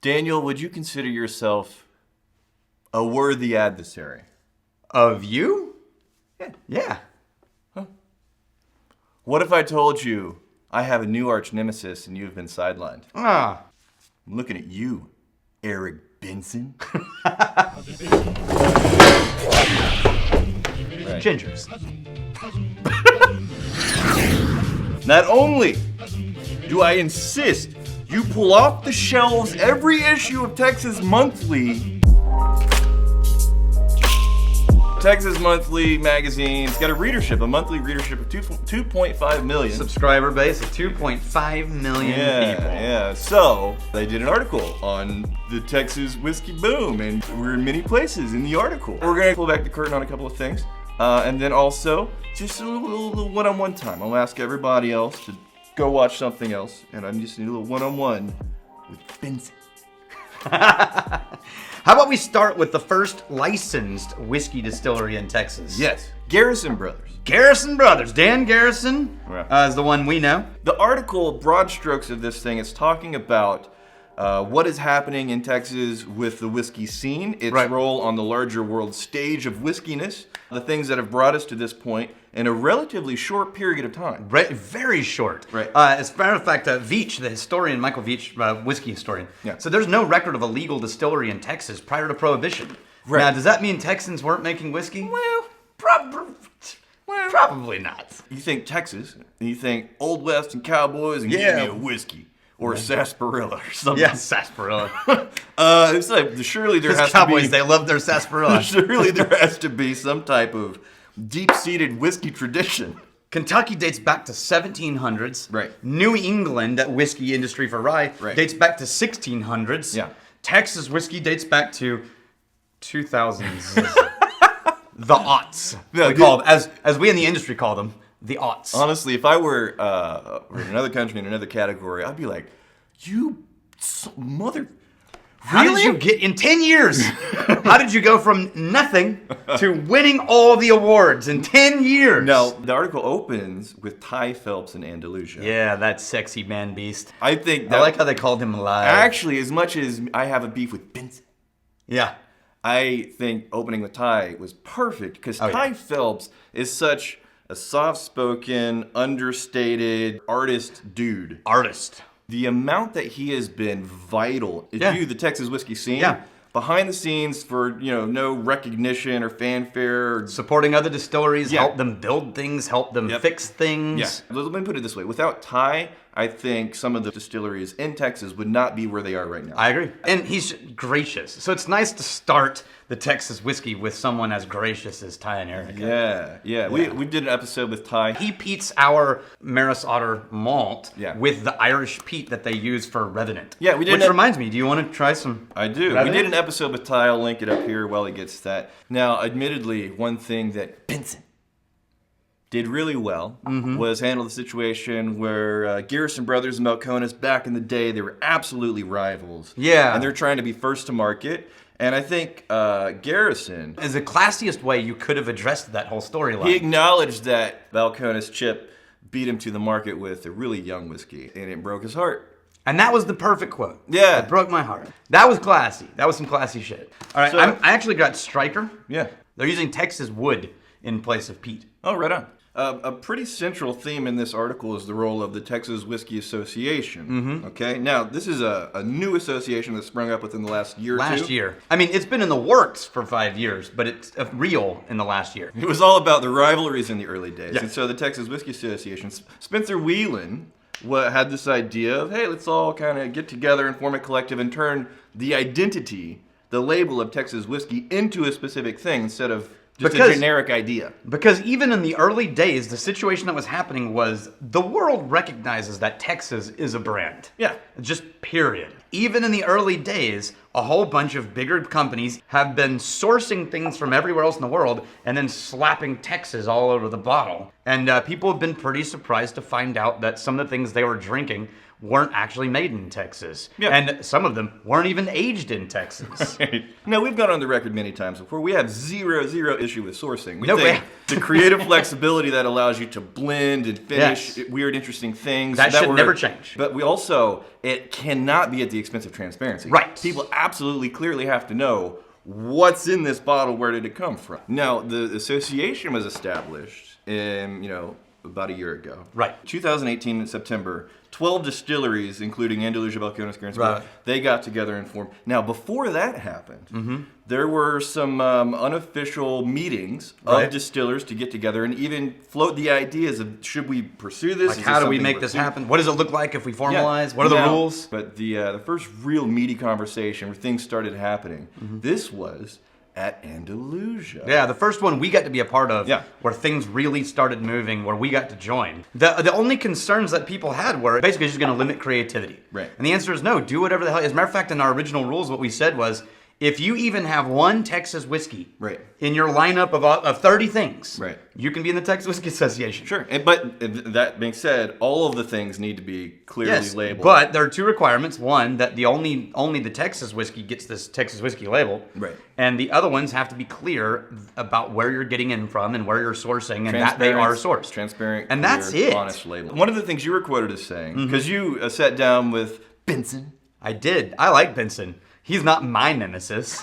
Daniel, would you consider yourself a worthy adversary? Of you? Yeah. Yeah. Huh. What if I told you I have a new arch-nemesis and you've been sidelined? Ah. I'm looking at you, Eric Benson. Gingers. Not only do I insist you pull off the shelves every issue of Texas Monthly. Texas Monthly magazine's got a monthly readership of 2.5 million. Subscriber base of 2.5 million people. Yeah. So they did an article on the Texas whiskey boom, and we're in many places in the article. We're gonna pull back the curtain on a couple of things, and then also just a little one-on-one time. I'll ask everybody else to go watch something else, and I just need a little one-on-one with Benson. How about we start with the first licensed whiskey distillery in Texas? Yes, Garrison Brothers. Garrison Brothers. Dan Garrison is the one we know. The article, broad strokes of this thing, it's talking about what is happening in Texas with the whiskey scene, its role on the larger world stage of whiskiness, the things that have brought us to this point in a relatively short period of time. Very short. Right. As a matter of fact, Veach, the historian, Michael Veach, whiskey historian, so there's no record of a legal distillery in Texas prior to Prohibition. Right. Now, does that mean Texans weren't making whiskey? Well, probably not. You think Texas, and you think Old West and cowboys, and give me a whiskey. Or a sarsaparilla or something. Yeah, sarsaparilla. It's like, surely there has cowboys, to be... they love their sarsaparilla. Surely there has to be some type of deep-seated whiskey tradition. Kentucky dates back to 1700s. Right. New England, that whiskey industry for rye, dates back to 1600s. Yeah. Texas whiskey dates back to 2000s. The aughts. Yeah, we call them, as we in the industry call them, the aughts. Honestly, if I were in another country, in another category, I'd be like, you mother... How did you get, in 10 years, how did you go from nothing to winning all the awards in 10 years? Now, the article opens with Ty Phelps in Andalusia. Yeah, that sexy man beast. I think that... I like how they called him alive. Actually, as much as I have a beef with Benson, yeah, I think opening with Ty was perfect, because Ty Phelps is such a soft-spoken, understated artist dude. The amount that he has been vital to the Texas whiskey scene, behind the scenes for, no recognition or fanfare. Or, supporting other distilleries, help them build things, help them fix things. Yeah. Let me put it this way. Without Ty, I think some of the distilleries in Texas would not be where they are right now. I agree. And he's gracious. So it's nice to start the Texas whiskey with someone as gracious as Ty and Eric. Yeah. We did an episode with Ty. He peats our Maris Otter malt with the Irish peat that they use for Revenant. Yeah, we did. Which reminds me, do you want to try some? I do. Revenant? We did an episode with Ty. I'll link it up here while he gets that. Now, admittedly, one thing that Benson did really well was handle the situation where Garrison Brothers and Malconas, back in the day, they were absolutely rivals. Yeah. And they're trying to be first to market. And I think Garrison... is the classiest way you could have addressed that whole storyline. He acknowledged that Malconas Chip beat him to the market with a really young whiskey, and it broke his heart. And that was the perfect quote. Yeah. It broke my heart. That was classy. That was some classy shit. All right, So, I actually got Striker. Yeah. They're using Texas wood in place of peat. Oh, right on. A pretty central theme in this article is the role of the Texas Whiskey Association. Okay, now this is a new association that sprung up within the last year or two. Last year. I mean, it's been in the works for 5 years, but it's real in the last year. It was all about the rivalries in the early days. Yeah. And so the Texas Whiskey Association, Spencer Whelan had this idea of, hey, let's all kind of get together and form a collective and turn the identity, the label of Texas whiskey into a specific thing instead of just a generic idea. Because even in the early days, the situation that was happening was the world recognizes that Texas is a brand. Yeah. Just period. Even in the early days, a whole bunch of bigger companies have been sourcing things from everywhere else in the world and then slapping Texas all over the bottle. And people have been pretty surprised to find out that some of the things they were drinking weren't actually made in Texas. Yeah. And some of them weren't even aged in Texas. Right. No, we've gone on the record many times before. We have zero issue with sourcing. We No, think the creative flexibility that allows you to blend and finish Yes. weird, interesting things. That should never change. But we also, it cannot be at the expense of transparency. Right. People absolutely clearly have to know what's in this bottle, where did it come from? Now, the association was established in, about a year ago. Right. 2018 in September, 12 distilleries, including Andalusia, Balcones, Guernsey, Right. they got together and formed. Now, before that happened, there were some unofficial meetings of distillers to get together and even float the ideas of, should we pursue this? Like, Is how this do we something make worth this doing? happen? What does it look like if we formalize? Yeah. What are the Now, rules? But the first real meaty conversation where things started happening, this was at Andalusia. Yeah, the first one we got to be a part of, Yeah. where things really started moving, where we got to join. The only concerns that people had were basically just going to limit creativity. Right. And the answer is no, do whatever the hell. As a matter of fact, in our original rules, what we said was, if you even have one Texas whiskey Right. in your lineup of 30 things, Right. you can be in the Texas Whiskey Association. Sure, but that being said, all of the things need to be clearly Yes, labeled. but there are two requirements. One, that the only the Texas whiskey gets this Texas whiskey label. Right. And the other ones have to be clear about where you're getting in from and where you're sourcing and that they are sourced. Transparent, And clear, that's it. honest label. One of the things you were quoted as saying, because you sat down with Benson. I did. I like Benson. He's not my nemesis.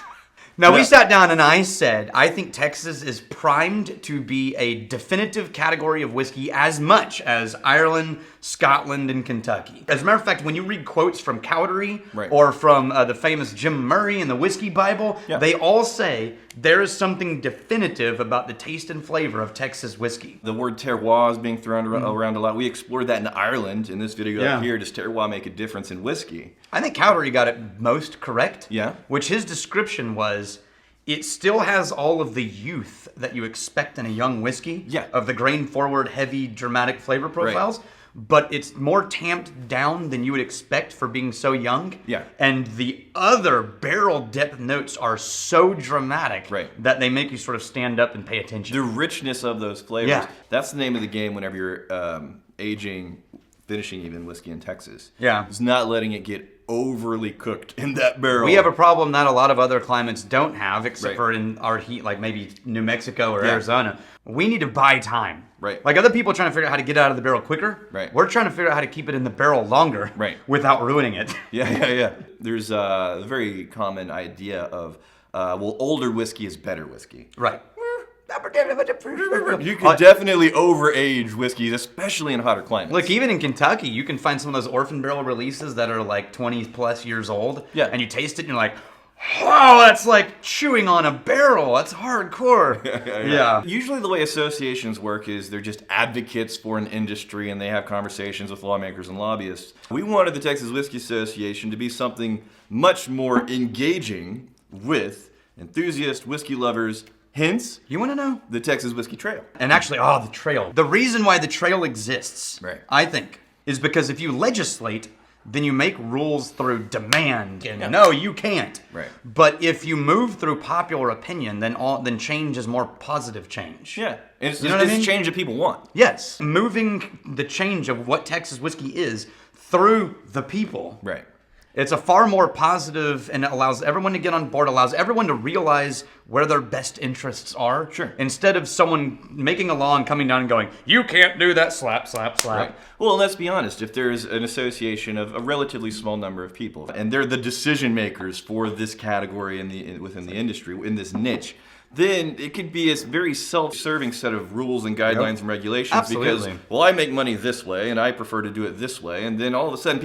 Now, we No. sat down and I said, I think Texas is primed to be a definitive category of whiskey as much as Ireland, Scotland, and Kentucky. As a matter of fact, when you read quotes from Cowdery Right. or from the famous Jim Murray in the Whiskey Bible, Yeah. they all say there is something definitive about the taste and flavor of Texas whiskey. The word terroir is being thrown around a lot. We explored that in Ireland in this video Yeah. up here. Does terroir make a difference in whiskey? I think Cowdery got it most correct. Yeah. Which his description was, it still has all of the youth that you expect in a young whiskey. Yeah. Of the grain-forward, heavy, dramatic flavor profiles. But it's more tamped down than you would expect for being so young. Yeah. And the other barrel depth notes are so dramatic Right. that they make you sort of stand up and pay attention. The richness of those flavors. Yeah. That's the name of the game whenever you're aging, finishing even whiskey in Texas. Yeah. It's not letting it get overly cooked in that barrel. We have a problem that a lot of other climates don't have, except Right. for in our heat, like maybe New Mexico or Yeah. Arizona. We need to buy time. Right. Like other people trying to figure out how to get it out of the barrel quicker. Right. We're trying to figure out how to keep it in the barrel longer. Right. Without ruining it. Yeah. There's a very common idea of, older whiskey is better whiskey. Right. You can definitely overage whiskeys, especially in hotter climates. Look, even in Kentucky, you can find some of those orphan barrel releases that are like 20 plus years old. Yeah. And you taste it and you're like, wow, that's like chewing on a barrel. That's hardcore. Yeah. Usually the way associations work is they're just advocates for an industry and they have conversations with lawmakers and lobbyists. We wanted the Texas Whiskey Association to be something much more engaging with enthusiast whiskey lovers, hence You want to know? the Texas Whiskey Trail. And actually, the trail. The reason why the trail exists, Right. I think, is because if you legislate, then you make rules through demand. And no, you can't. Right. But if you move through popular opinion, then change is more positive change. Yeah, and it's, You know what I it's mean? change that people want. Yes. Moving the change of what Texas whiskey is through the people. Right. It's a far more positive, and it allows everyone to get on board, allows everyone to realize where their best interests are. Sure. Instead of someone making a law and coming down and going, you can't do that, slap, slap, slap. Right. Well, let's be honest. If there's an association of a relatively small number of people, and they're the decision makers for this category within the industry, in this niche, then it could be a very self-serving set of rules and guidelines and regulations. Absolutely. Because, well, I make money this way, and I prefer to do it this way, and then all of a sudden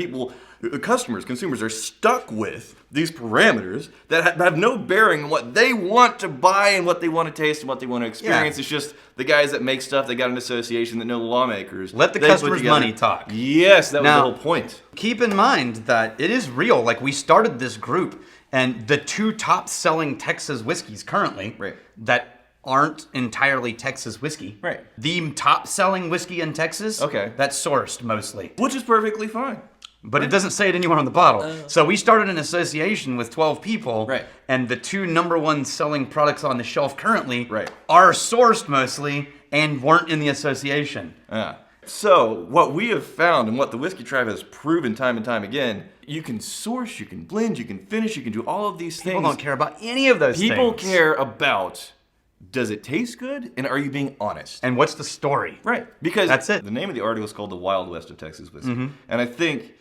consumers are stuck with these parameters that have no bearing on what they want to buy and what they want to taste and what they want to experience. Yeah. It's just the guys that make stuff, they got an association that know the lawmakers. Let the They put customer's together- money talk. Yes, that was Now- the whole point. Keep in mind that it is real. Like, we started this group, and the two top-selling Texas whiskeys currently Right. that aren't entirely Texas whiskey. Right. The top-selling whiskey in Texas, Okay. that's sourced mostly. Which is perfectly fine. But it doesn't say it anywhere on the bottle. So we started an association with 12 people. Right. And the two number one selling products on the shelf currently Right. are sourced mostly and weren't in the association. So what we have found and what the Whiskey Tribe has proven time and time again, you can source, you can blend, you can finish, you can do all of these things. People don't care about any of those things. People care about, does it taste good? And are you being honest? And what's the story? Right. Because that's it. The name of the article is called The Wild West of Texas Whiskey. And I think,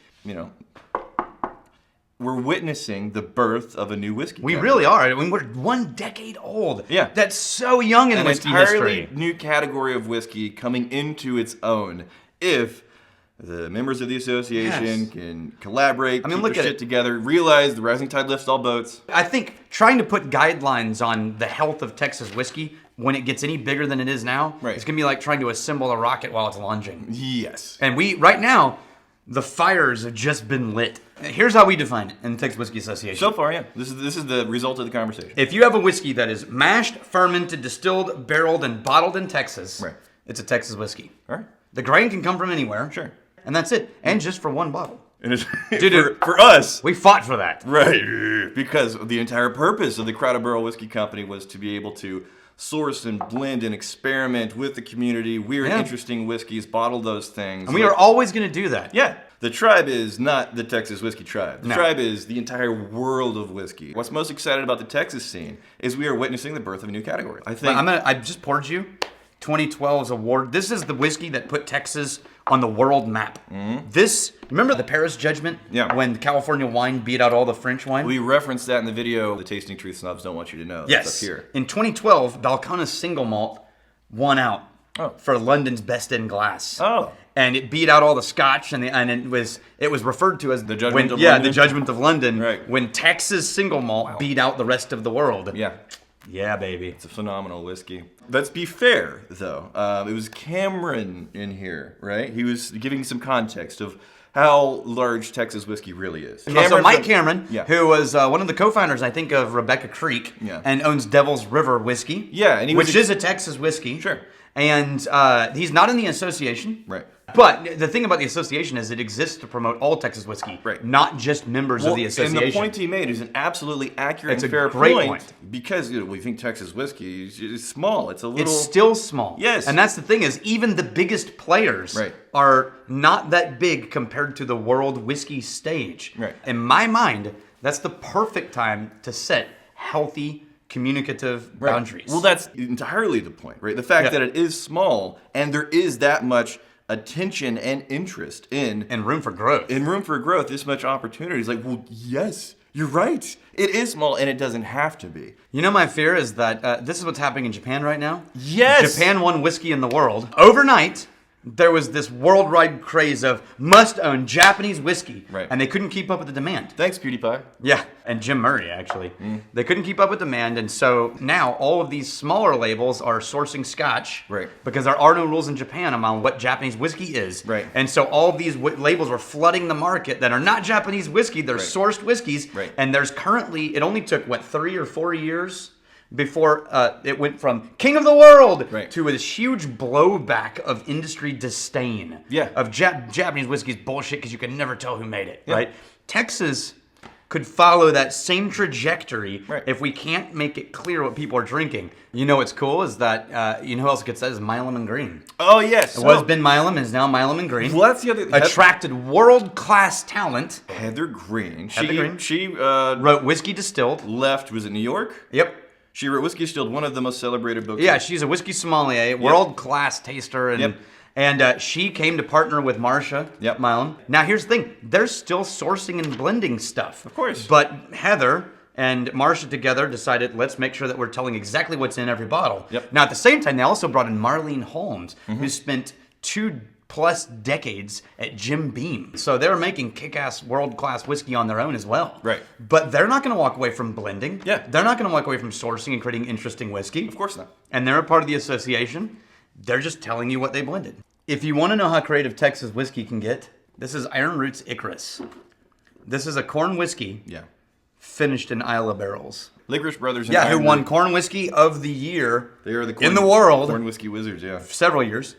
we're witnessing the birth of a new whiskey. We really are. I mean, we're 1 decade old. Yeah. That's so young in whiskey history. An entirely new category of whiskey coming into its own if the members of the association can collaborate, keep their shit together, realize the rising tide lifts all boats. I think trying to put guidelines on the health of Texas whiskey when it gets any bigger than it is now, it's going to be like trying to assemble a rocket while it's launching. Yes. And right now, the fires have just been lit. Here's how we define it in the Texas Whiskey Association. So far, yeah. This is the result of the conversation. If you have a whiskey that is mashed, fermented, distilled, barreled, and bottled in Texas, it's a Texas whiskey. All right. The grain can come from anywhere. Sure. And that's it. And just for one bottle. Dude, for us. We fought for that. Right. Because the entire purpose of the Crowder Barrel Whiskey Company was to be able to source and blend and experiment with the community, weird, interesting whiskeys, bottle those things. And we are always going to do that. Yeah. The tribe is not the Texas Whiskey Tribe. The tribe is the entire world of whiskey. What's most exciting about the Texas scene is we are witnessing the birth of a new category. I think. I just poured you 2012's award. This is the whiskey that put Texas on the world map. This, remember the Paris Judgment? Yeah. When California wine beat out all the French wine? We referenced that in the video, The Tasting Truth Snobs Don't Want You to Know. Yes. That's up here. In 2012, Balcones Single Malt won out for London's Best in Glass. Oh. And it beat out all the Scotch, and it was referred to as the Judgment of London. Yeah, the Judgment of London. Right. When Texas Single Malt beat out the rest of the world. Yeah. Yeah, baby. It's a phenomenal whiskey. Let's be fair, though. It was Cameron in here, right? He was giving some context of how large Texas whiskey really is. So Mike Cameron, who was one of the co-founders, I think, of Rebecca Creek, and owns Devil's River Whiskey, and which is a Texas whiskey. Sure. And he's not in the association. Right. But the thing about the association is it exists to promote all Texas whiskey, not just members of the association. And the point he made is an absolutely accurate and fair point. Because we think Texas whiskey is small. It's a little... It's still small. Yes. And that's the thing is even the biggest players are not that big compared to the world whiskey stage. Right. In my mind, that's the perfect time to set healthy communicative boundaries. Well, that's entirely the point, right? The fact that it is small and there is that much attention and interest in... And room for growth. In room for growth, this much opportunity. It's like, well, yes, you're right. It is small and it doesn't have to be. You know, my fear is that this is what's happening in Japan right now. Yes! Japan won whiskey in the world. Overnight, there was this worldwide craze of must-own Japanese whiskey. Right. And they couldn't keep up with the demand. Thanks, PewDiePie. Yeah, and Jim Murray, actually. They couldn't keep up with demand, and so now all of these smaller labels are sourcing Scotch. Right. Because there are no rules in Japan on what Japanese whiskey is. Right. And so all of these labels are flooding the market that are not Japanese whiskey, they're sourced whiskeys. Right. And there's currently, it only took, 3 or 4 years before it went from king of the world to this huge blowback of industry disdain of Japanese whiskey's bullshit because you can never tell who made it, right? Texas could follow that same trajectory if we can't make it clear what people are drinking. You know what's cool is that, you know who else gets that is Milam and Green. Oh, yes. It was Ben Milam and is now Milam and Green. Well, that's the other... Attracted world-class talent. Heather Green. She wrote Whiskey Distilled. Left, was it New York? Yep. She wrote Whiskey Distilled, one of the most celebrated books. Yeah, she's a whiskey sommelier, world-class taster, and she came to partner with Marcia Milam. Now, here's the thing. They're still sourcing and blending stuff. Of course. But Heather and Marcia together decided, let's make sure that we're telling exactly what's in every bottle. Yep. Now, at the same time, they also brought in Marlene Holmes, who spent 2+ decades at Jim Beam. So they're making kick-ass world-class whiskey on their own as well. Right. But they're not going to walk away from blending. Yeah. They're not going to walk away from sourcing and creating interesting whiskey. Of course not. And they're a part of the association. They're just telling you what they blended. If you want to know how creative Texas whiskey can get, this is Iron Roots Icarus. This is a corn whiskey finished in Isla barrels. Licorice Brothers. Yeah, who won Corn Whiskey of the Year they are the in the world. Corn Whiskey Wizards, Several years.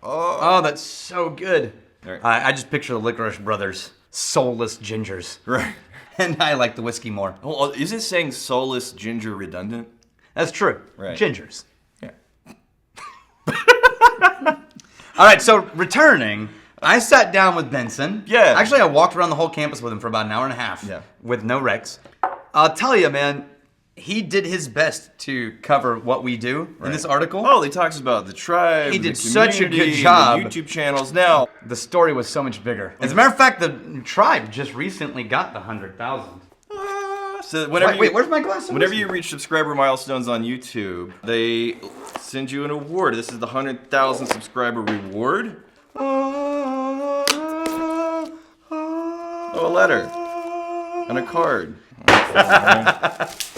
Oh, that's so good. Right. I just picture the Licorice Brothers, soulless gingers. Right. And I like the whiskey more. Well, is it saying soulless ginger redundant? That's true. Right. Gingers. Yeah. All right, so returning, I sat down with Benson. Yeah. Actually, I walked around the whole campus with him for about an hour and a half. Yeah. With no Rex. I'll tell you, man, he did his best to cover what we do in this article. Oh, he talks about the tribe. He did the such a good community, job. the YouTube channels. Now, The story was so much bigger. As a matter of fact, the tribe just recently got the 100,000. so whenever Wait, where's my glass of Whenever whiskey? you reach subscriber milestones on YouTube, they send you an award. This is the 100,000 subscriber reward. Oh, a letter and a card.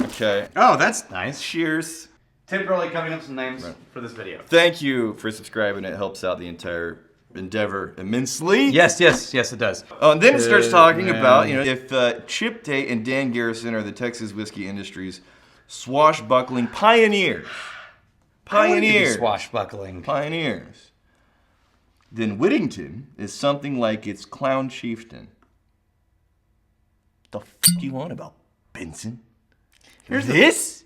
Okay. Oh, that's nice. Cheers. Temporarily covering up some names for this video. Thank you for subscribing. It helps out the entire endeavor immensely. Yes, it does. Oh, and then it starts talking man. about, if Chip Tate and Dan Garrison are the Texas whiskey industry's swashbuckling pioneers. Swashbuckling. Pioneers. Then Whittington is something like its clown chieftain. The f*** do you want about Benson? This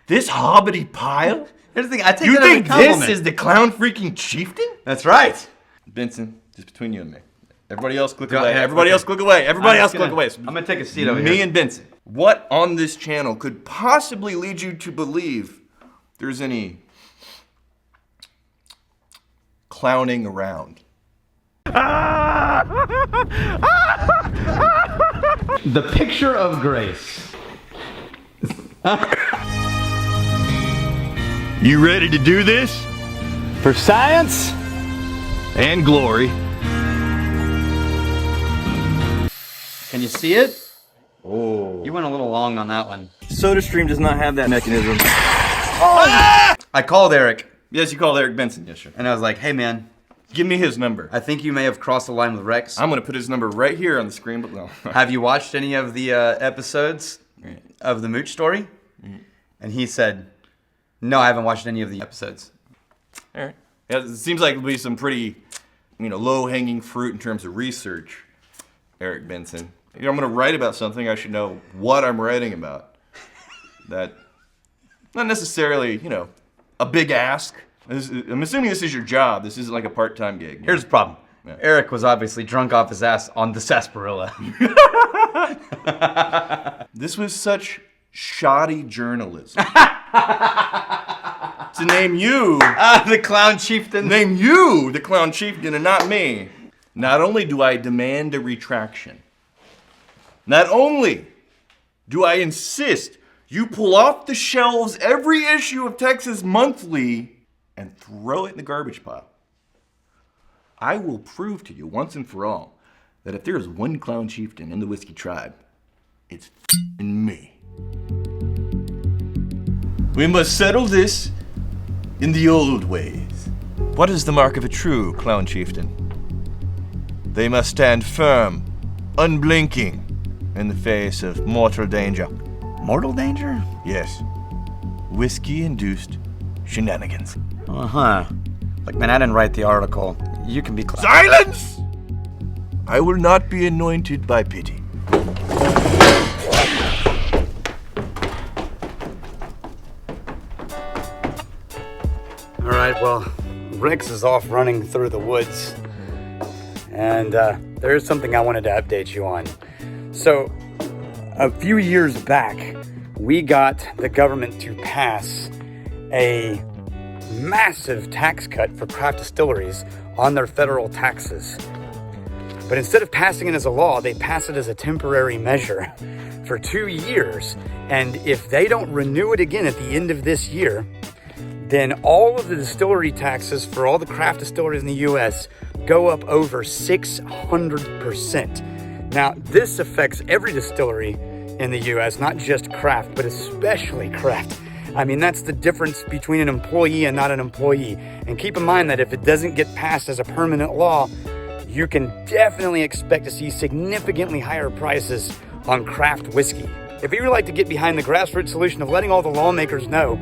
hobbity pile? Here's the thing, I take You that as a think compliment. this is the clown freaking chieftain? That's right. Benson, just between you and me. Everybody else click Go away. ahead, Everybody okay. else click away. Everybody else click away. I'm gonna take a seat over Me here. and Benson. What on this channel could possibly lead you to believe there's any clowning around? The picture of grace. You ready to do this? For science? And glory. Can you see it? Oh. You went a little long on that one. SodaStream does not have that mechanism. I called Eric, Yes, you called Eric Benson. Yes, sir. and I was like, hey man, Give me his number. I think you may have crossed the line with Rex. I'm going to put his number right here on the screen, but no. Have you watched any of the episodes of the Mooch story? And he said, no, I haven't watched any of the episodes. All right. Yeah, it seems like it'll be some pretty, low-hanging fruit in terms of research, Eric Benson. I'm going to write about something. I should know what I'm writing about. That, not necessarily, a big ask. I'm assuming this is your job. This isn't like a part-time gig. Here's the problem. Yeah. Eric was obviously drunk off his ass on the sarsaparilla. This was such shoddy journalism. To name you... The clown chieftain. Name you the clown chieftain and not me. Not only do I demand a retraction, not only do I insist you pull off the shelves every issue of Texas Monthly and throw it in the garbage pile, I will prove to you once and for all that if there is one clown chieftain in the whiskey tribe, it's f***ing me. We must settle this in the old ways. What is the mark of a true clown chieftain? They must stand firm, unblinking, in the face of mortal danger. Mortal danger? Yes, whiskey-induced shenanigans. Uh-huh. Look, man, I didn't write the article. You can be clown. Silence! I will not be anointed by pity. All right, well, Rex is off running through the woods, and there is something I wanted to update you on. So, a few years back, we got the government to pass a massive tax cut for craft distilleries on their federal taxes. But instead of passing it as a law, they pass it as a temporary measure for 2 years. And if they don't renew it again at the end of this year, then all of the distillery taxes for all the craft distilleries in the US go up over 600%. Now, this affects every distillery in the US, not just craft, but especially craft. I mean, that's the difference between an employee and not an employee. And keep in mind that if it doesn't get passed as a permanent law, you can definitely expect to see significantly higher prices on craft whiskey. If you would like to get behind the grassroots solution of letting all the lawmakers know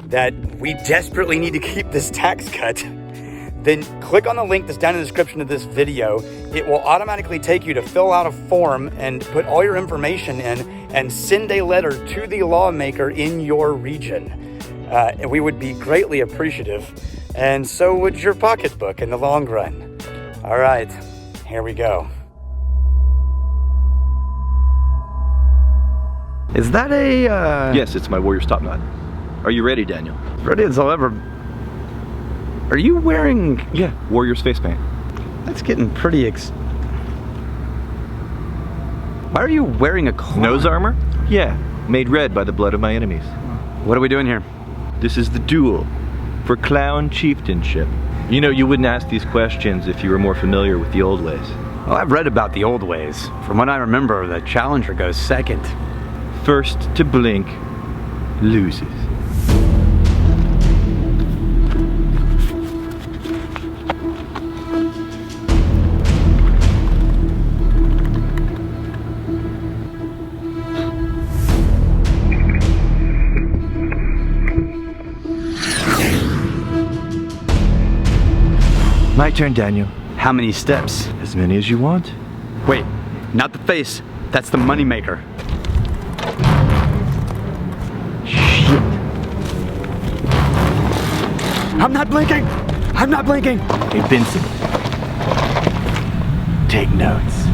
that we desperately need to keep this tax cut, then click on the link that's down in the description of this video. It will automatically take you to fill out a form and put all your information in and send a letter to the lawmaker in your region. And we would be greatly appreciative And so would your pocketbook in the long run. All right, here we go. Is that a, Yes, it's my warrior's top knot. Are you ready, Daniel? Ready as I'll ever... Are you wearing... Yeah, warrior's face paint. That's getting pretty Why are you wearing a clown? Nose armor? Yeah, made red by the blood of my enemies. What are we doing here? This is the duel for clown chieftainship. You know, you wouldn't ask these questions if you were more familiar with the old ways. Well, I've read about the old ways. From what I remember, the challenger goes second. First to blink loses. My turn, Daniel. How many steps? As many as you want. Wait, not the face. That's the moneymaker. Shit. I'm not blinking! I'm not blinking! Invincible. Take notes.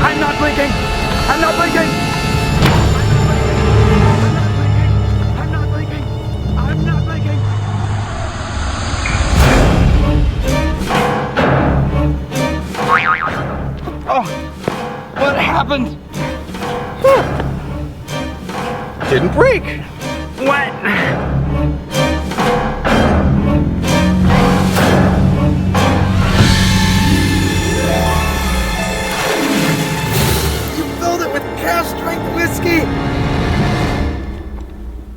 I'm not blinking! I'm not blinking! I'm not blinking! I'm not blinking! Oh! What happened? Didn't break. What? You filled it with cast-strength whiskey!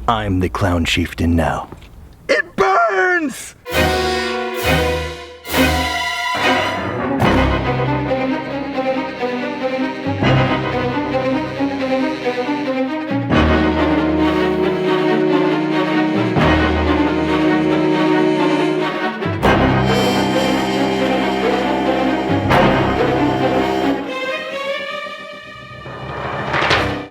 I'm the clown chieftain now. It burns!